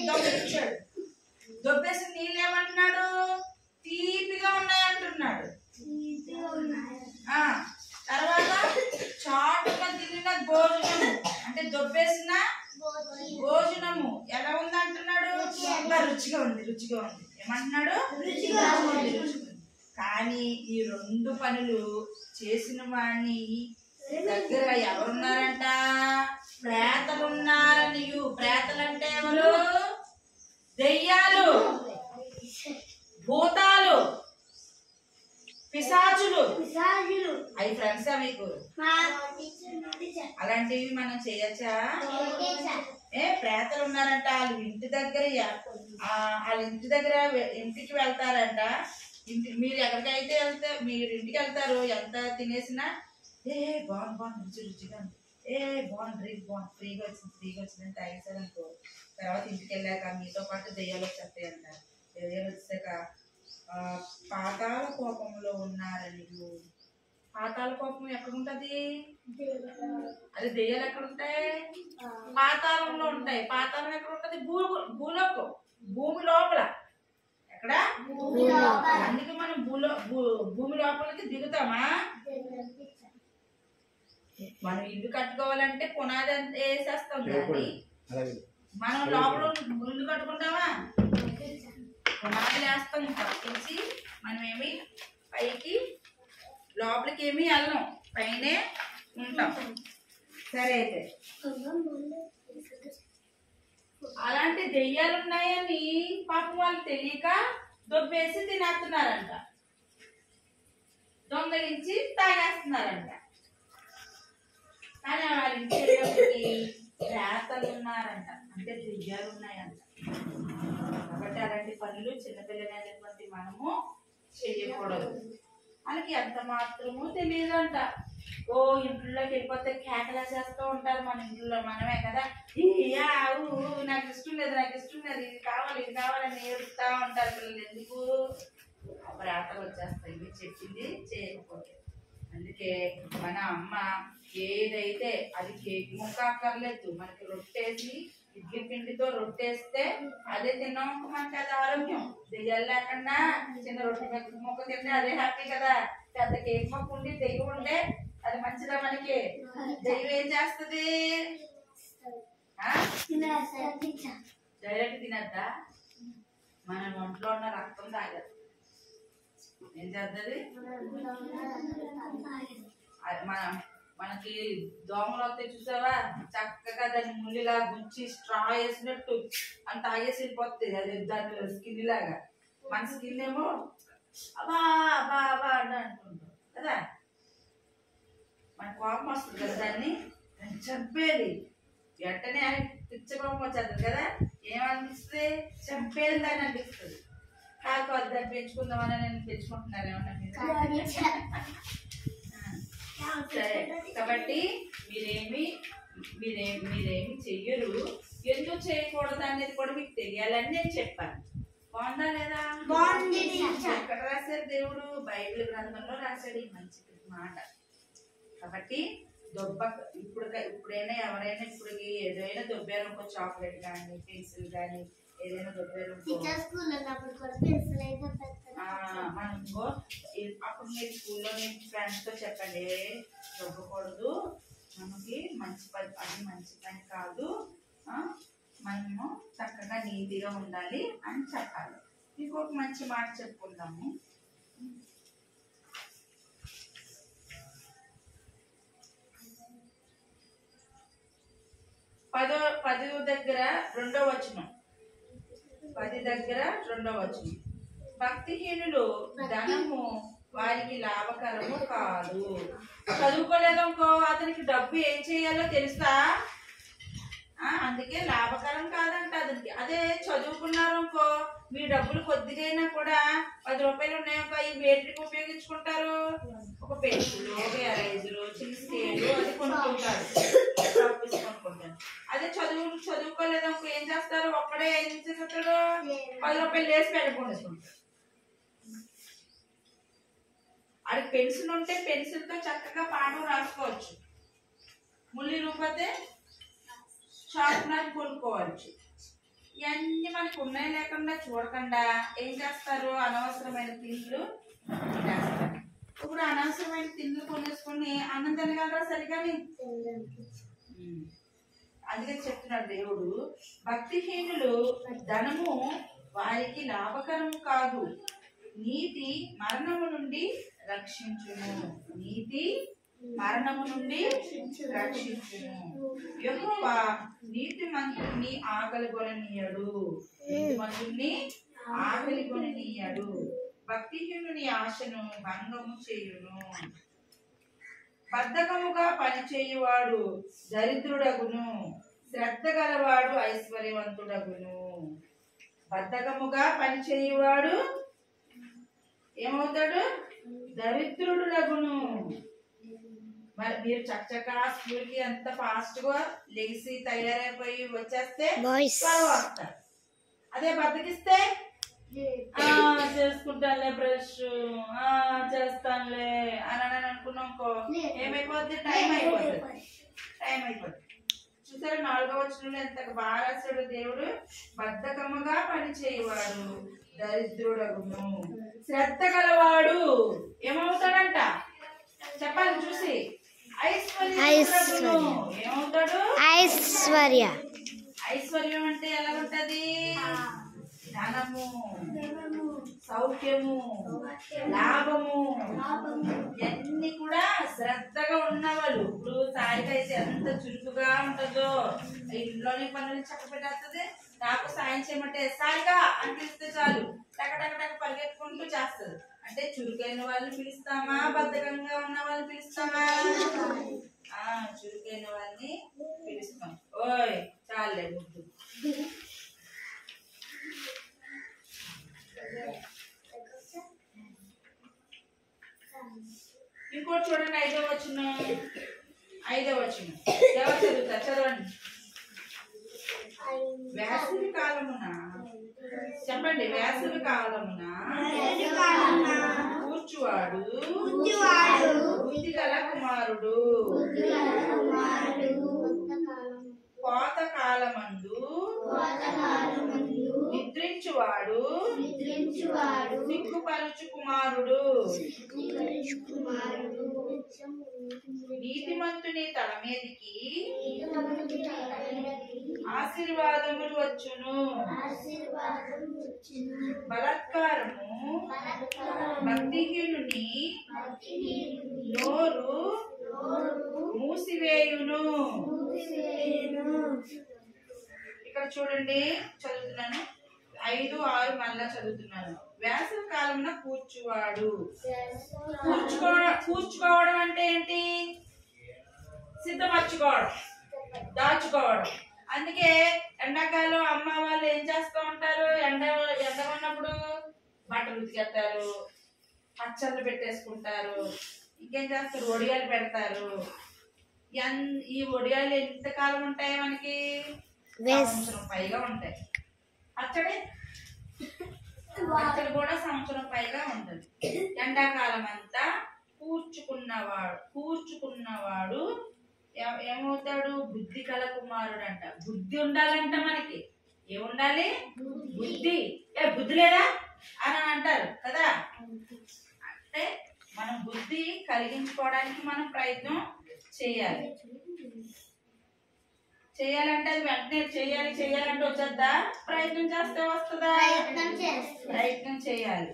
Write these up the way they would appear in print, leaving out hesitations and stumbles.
దొబ్బేసాడు. దొబ్బేసి నీళ్ళు ఏమంటున్నాడు? తీపిగా ఉన్నాయంటున్నాడు. తర్వాత చాటుగా తిన్న భోజనము అంటే దొబ్బేసిన భోజనము ఎలా ఉంది అంటున్నాడు? రుచిగా ఉంది, రుచిగా ఉంది. ఏమంటున్నాడు? రుచిగా ఉంది. కానీ ఈ రెండు పనులు చేసిన వాణ్ణి దగ్గర ఎవరున్నారంట? ప్రేతలున్నారని. ప్రేతలంటే ఎవరు? దెయ్యాలు, భూతాలు, పిశాచులు. అవి ఫ్రెండ్సా మీకు? అలాంటివి మనం చేయొచ్చా? ప్రేతలు ఉన్నారంట. వాళ్ళు ఇంటి దగ్గర ఇంటికి వెళ్తారంట. మీరు ఎక్కడికైతే మీరు ఇంటికి వెళ్తారు, ఎంత తినేసినా బాగుంది, రుచిగా ఉంది, బాగుంది, ఫ్రీగా వచ్చిందని తాగేసారనుకో, తర్వాత ఇంటికి వెళ్ళాక మీతో పాటు దెయ్యాలు వచ్చేస్తాయంట. దెయ్యాలు వచ్చాక పాతాళ కోపంలో ఉన్నారని. పాతాళ కోపం ఎక్కడుంటది? అది దెయ్యాలు ఎక్కడుంటాయి? పాతాళంలో ఉంటాయి. పాతాళం ఎక్కడ ఉంటది? భూలోకం, భూమి లోపల. ఎక్కడ? అందుకే మనం భూమి లోపలికి దిగుతామా? మనం ఇల్లు కట్టుకోవాలంటే పునాది వేసేస్తాం కానీ మనం లోపల ఇల్లు కట్టుకుంటామా? పునాది వేస్తాం తప్పించి మనం ఏమి పైకి లోపలికి ఏమి వెళ్ళం, పైనే ఉంటాం. సరే, అయితే అలాంటి దెయ్యాలు ఉన్నాయని పాపం వాళ్ళు తెలియక దొబ్బేసి తినేస్తున్నారంట, దొంగలించి తాగేస్తున్నారంట. కానీ వాళ్ళ ఇంటికి ప్రేతలు ఉన్నారంట, అంటే దెయ్యాలు ఉన్నాయంట. కాబట్టి అలాంటి పనులు చిన్నపిల్లలైనటువంటి మనము చేయకూడదు. మనకి ఎంత మాత్రమూ తెలియదంట. ఇంట్లోకి వెళ్ళిపోతే కేకలా చేస్తూ ఉంటారు. మన ఇంట్లో మనమే కదా, నాకు ఇష్టం లేదు, నాకు ఇష్టం లేదు, ఇది కావాలని ఏడుస్తూ ఉంటారు పిల్లలు. ఎందుకు? ప్రేతలు వచ్చేస్తాయి ఇవి చెప్పింది చేయకపోతే. అందుకే మన అమ్మ ఏదైతే అది కేక్ ముక్క అక్కర్లేదు, మనకి రొట్టేసి ఇడ్లీ పిండితో రొట్టేస్తే అదే తిన్నాం, మనకి అది ఆరోగ్యం. దెయ్యాలు లేకుండా చిన్న రొట్టె ముక్క తింటే అదే హ్యాపీ కదా. పెద్ద కేక్ ముక్క ఉండి దెయ్యం ఉండే అది మంచిదా మనకి? దెయ్యం ఏం చేస్తుంది? డైరెక్ట్ తినద్దా? మన ఒంట్లో ఉన్న రక్తం తాగదు. ఏం చేస్తుంది? మనకి దోమలు వస్తే చూసావా, చక్కగా దాన్ని ముళ్ళిలా గుంచి స్ట్రా వేసినట్టు అని తాగేసి వెళ్ళిపోతుంది. అది దాని స్కిన్ లాగా. మన స్కిన్ ఏమో అబా అబా అబా అని అంటుంటాం కదా. మన కోపం వస్తుంది కదా, దాన్ని చంపేది. వెంటనే అని పిచ్చ కోపం వచ్చేస్తుంది కదా. ఏమనిపిస్తుంది? చంపేది దాన్ని అనిపిస్తుంది. కాకపోతే దాన్ని పెంచుకుందామని నేను పెంచుకుంటున్నాను ఏమన్నా. సరే, కాబట్టి మీరేమి చెయ్యరు. ఎందుకు చేయకూడదు అనేది కూడా మీకు తెలియాలని నేను చెప్పాను. బాగుందా లేదా? ఎక్కడ రాశారు? దేవుడు బైబిల్ గ్రంథంలో రాశాడు ఈ మంచి మాట. కాబట్టి ఇప్పుడైనా ఎవరైనా ఏదైనా దొబ్బారు అనుకో, చాక్లెట్ కానీ పెన్సిల్ కానీ ఏదైనా దొబ్బారు అనుకో, అప్పుడు మీరు స్కూల్లో నేను ఫ్రెండ్స్ తో చెప్పండి, దొబ్బకూడదు, మనకి అది మంచి పని కాదు, మనము చక్కగా నీతిగా ఉండాలి అని చెప్పాలి. ఇంకొక మంచి మాట చెప్పుకుందాము. పది దగ్గర 2వ వచనం. 10 దగ్గర 2వ వచనం. భక్తిహీనులు ధనము వారికి లాభకరము కాదు. చదువుకోలేదనుకో, అతనికి డబ్బు ఏం చేయాలో తెలుసా? అందుకే లాభకరం కాదంట అతనికి. అదే చదువుకున్నారనుకో, మీ డబ్బులు కొద్దిగైనా కూడా 10 రూపాయలు ఉన్నాయనుకో, ఈ వేటికి ఉపయోగించుకుంటారు? ఒక పెన్సిల్, ఒక ఎరేజరు, చిన్న స్కేలు అది కొనుక్కుంటారు. అదే చదువుకోలేదనుకో ఏం చేస్తారు? ఒక్కడే ఏం చేస్తాడు? 10 రూపాయలు వేసి పెట్టుకుంటారు. అది పెన్సిల్ ఉంటే పెన్సిల్ తో చక్కగా పాఠం రాసుకోవచ్చు. ముళ్ళు రూపతే షార్ప్నర్ కొనుక్కోవచ్చు. ఇవన్నీ మనకు ఉన్నాయి లేకుండా చూడకుండా ఏం చేస్తారు, అనవసరమైన తిండ్లు తినేస్తారు. ఇప్పుడు అనవసరమైన తిండ్లు కొనేసుకొని అన్నం తినగలరా సరిగాని? అందుకే చెప్తున్నాడు దేవుడు, భక్తిహీనులు ధనము వారికి లాభకరము కాదు, నీతి మరణము నుండి రక్షించును. నీతి మరణము నుండి రక్షించును. యెహోవా నీతిమంతుని ఆకలి కొననీయడు. నీతిమంతుని ఆకలి కొననీయడు. భక్తిహీనుని ఆశను భంగము చేయును. బద్ధకముగా పనిచేయువాడు దరిద్రుడగును, శ్రద్ధ గలవాడు ఐశ్వర్యవంతుడగును. బద్ధకముగా పనిచేయువాడు ఏమవుతాడు? దరిద్రుడులగును. మరి మీరు చక్కగా స్కూల్ కి ఎంత ఫాస్ట్ గా లేచి తయారైపోయి వచ్చేస్తే వస్తారు. అదే బద్దకిస్తే చేసుకుంటానులే బ్రష్ చేస్తానులే అని అనుకున్నాంకో ఏమైపోద్ది? టైం అయిపోతుంది. చూసారు 4వ వచనంలో ఎంత బాగా రాశాడు దేవుడు. బద్ధకముగా పనిచేయవాడు దరిద్రుడగును, శ్రద్ధ గలవాడు ఏమవుతాడంట చెప్పాలి చూసి? ఐశ్వర్యవంతుడగును. ఏమవుతాడు? ఐశ్వర్యం అంటే ఎలా ఉంటది? ధనము, సౌఖ్యము, లాభము ఇవన్నీ కూడా శ్రద్ధగా ఉన్నవాళ్ళు. ఇప్పుడు సాయికైతే ఎంత చురుకుగా ఉంటుందో, ఇంట్లోని పనులు చక్క పెట్టేస్తుంది. నాకు సాయం చేయమంటే సాయిగా అని పిలిస్తే చాలు టక టక టక పరిగెత్తుకుంటూ చేస్తుంది. అంటే చురుకైన వాళ్ళని పిలుస్తామా, బద్ధకంగా ఉన్న వాళ్ళని పిలుస్తామా? చురుకైన వాళ్ళని పిలుస్తాం. ఓయ్ చాలే ముద్దు. ఇంకోటి చూడండి, 5వ వచనం. ఎవరు చదువుతారు? చదవండి. వేసవి కాలమున చెప్పండి. వేసవి కాలమున కూర్చువాడు బుద్ధి గల కుమారుడు. కోత కాలమందు నిద్రించువాడు సిగ్గుపరచు కుమారుడు. నీతిమంతుని తల మీదికి ఆశీర్వాదములు వచ్చును. బలాత్కారము భక్తిహీనుని నోరు మూసివేయును. ఇక్కడ చూడండి, చదువుతున్నాను 5, 6 మళ్ళా చదువుతున్నాను. వేసవి కాలమున కూర్చువాడు. కూర్చుకోవడం అంటే ఏంటి? సిద్ధపరచుకోవడం, దాచుకోవడం. అందుకే ఎండాకాలం అమ్మ వాళ్ళు ఏం చేస్తూ ఉంటారు? ఎండ ఉన్నప్పుడు బట్టలు ఉతికేస్తారు, పచ్చళ్ళు పెట్టేసుకుంటారు, ఇంకేం చేస్తారు? ఒడియాలు పెడతారు. ఈ ఒడియాలు ఎంతకాలం ఉంటాయి మనకి? సంవత్సరం పైగా ఉంటాయి. పచ్చడి కూడా సంవత్సరం పైగా ఉంటుంది. ఎండాకాలం అంతా కూర్చుకున్నవాడు ఏమవుతాడు? బుద్ధి కల కుమారుడు అంట. బుద్ధి ఉండాలంట మనకి. ఏముండాలి? బుద్ధి. బుద్ధి లేదా అని అంటారు కదా. అంటే మనం బుద్ధి కలిగించుకోవడానికి మనం ప్రయత్నం చేయాలి. చేయాలంటే అది వెంటనే చేయాలంటే వచ్చేద్దా? ప్రయత్నం చేస్తే వస్తుందా? ప్రయత్నం చేయాలి.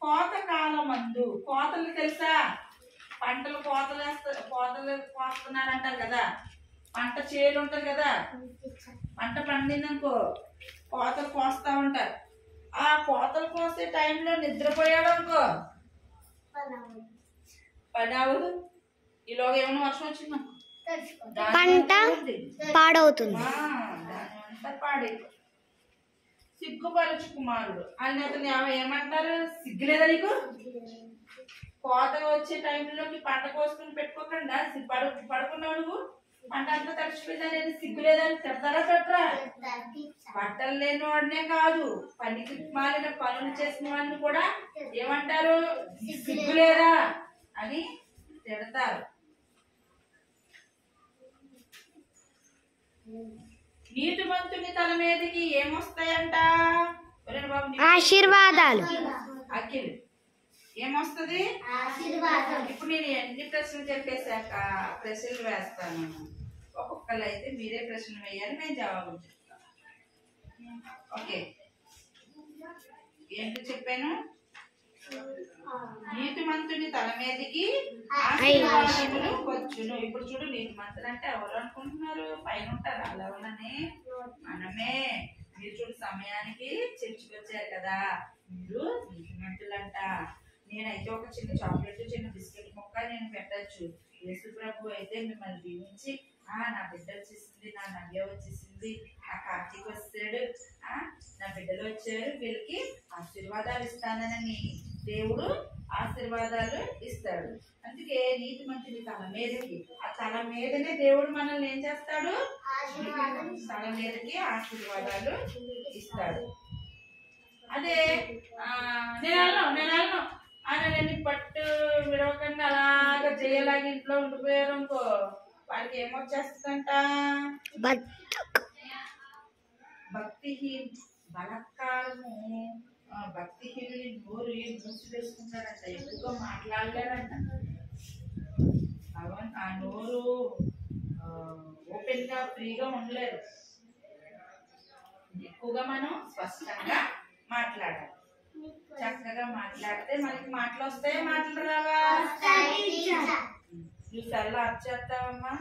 కోత కాలమందు, కోతలు తెలుసా? పంటలు కోతలు కోస్తున్నారంటారు కదా. పంట చేలు ఉంటది కదా, పంట పండిందనుకో కోతలు కోస్తా ఉంటారు. ఆ కోతలు కోసే టైంలో నిద్రపోయాడు అనుకో పని అవ్వదు. ఈలోగా ఏమైనా వర్షం వచ్చిందా పంట పాడవుతుంది. సిగ్గుపరచు కుమారుడు అని అతను ఏమంటారు? సిగ్గులేదా నీకు? కోత వచ్చే టైంలోకి పంట కోసుకుని పెట్టుకోకుండా పడుకున్నావు నువ్వు, పంట అంతా తడిచిపోయిందని సిగ్గులేదని తిడతారా? పెట్టరా? బట్టలు లేని వాడినే కాదు, పనికి మాలిన పనులు చేసిన వాడిని కూడా ఏమంటారు? సిగ్గులేదా అని తిడతారు. నీతిమంతుని తల మీదకి ఏమొస్తాయంట? ఆశీర్వాదాలు. అఖిల్ ఏమొస్తుంది? ఇప్పుడు నేను ఎన్ని ప్రశ్నలు చెప్పేశాక ప్రశ్నలు వేస్తాను. ఒక్కొక్కరు అయితే మీరే ప్రశ్నలు వేయాలి, నేను జవాబు చెప్తాను. ఓకే, ఏంటో చెప్పాను? నీతిమంతుని తల మీదకి ఆశీర్వాదములు వచ్చును. ఇప్పుడు చూడు, నీతిమంతులు అంటే ఎవరు అనుకుంటున్నారు? పైన ఉంటారు అలా ఉన్ననే మనమే. మీరు చూడు, సమయానికి చర్చికి వచ్చారు కదా, మీరు నీతిమంతులంట. నేనైతే ఒక చిన్న చాక్లెట్, చిన్న బిస్కెట్ ముక్క నేను పెట్టచ్చు. యేసు ప్రభు అయితే మిమ్మల్ని దీవించి నా బిడ్డ వచ్చేసింది, నా నవ్య వచ్చేసింది, నా కార్తీక్ వచ్చాడు, నా బిడ్డలు వచ్చారు, వీళ్ళకి ఆశీర్వాదాలు ఇస్తానని దేవుడు ఆశీర్వాదాలు ఇస్తాడు. అందుకే నీతిమంతుని తల మీదకి, ఆ తల మీదనే దేవుడు మనల్ని ఏం చేస్తాడు? తల మీదకి ఆశీర్వాదాలు ఇస్తాడు. అదే నేను ఆయన పట్టు విడవకుండా అలాగా చేయలాగా ఇంట్లో ఉండిపోయారు అనుకో, వాడికి ఏమొచ్చేస్తుందంట? భక్తిహీన బలత్కారము. భక్తిహీనుని నోరు మూసివేసుకుంటాడంట, ఎక్కువగా మాట్లాడలేడంట. ఆ నోరు ఓపెన్ గా ఫ్రీగా ఉండలేరు. ఎక్కువగా మనం స్పష్టంగా మాట్లాడాలి. చక్కగా మాట్లాడితే మనకి మాటలు వస్తాయి, మాటలు రావా? నువ్వు సరళ అప్ చేస్తావమ్మా.